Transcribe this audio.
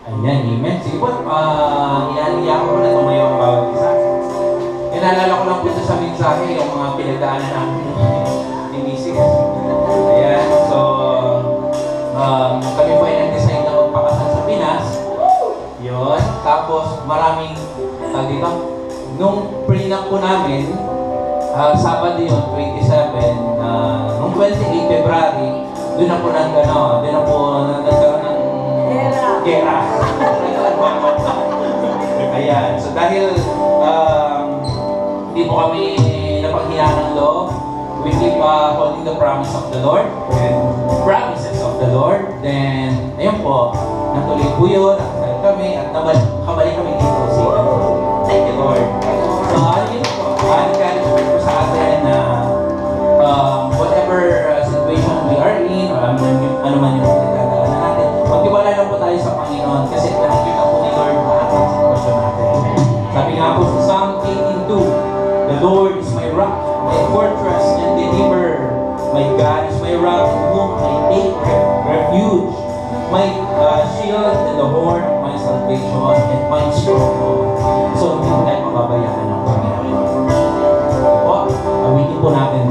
Ayan, amen. Sige po, iyan ko na tumayo ang bawat isa. Inaalala ko lang po sa mensahe yung mga pinagdaanan namin ni Mrs. Ayan, so, kami po ay nag-decide na magpakasal sa Pinas. Yun. Tapos, maraming, dito, nung prenup po namin, Sabado yun, 27, nung 28 February, doon na po nagkaroon ng gera. Ayan. So dahil hindi po kami napaghiyaan ng loob, we keep holding the promise of the Lord and promises of the Lord. Then, ayun po, natuloy po yun, nakasal kami, at kabalik kami dito. Thank you, Lord. So, yun po, encourage po sa atin na whatever situation we are in, or ano man yung pinagdadaanan natin, magtiwala lang po tayo sa Panginoon kasi nakikita po ni Lord na ating sitwasyon natin. Sabi nga po sa Psalm 18:2, "The Lord is my rock, my fortress and deliverer. My God is my rock, in whom I take refuge. My shield and the horn of my salvation and my stronghold." So, hindi po tayo mababayaan ng Panginoon. Po, awitin po natin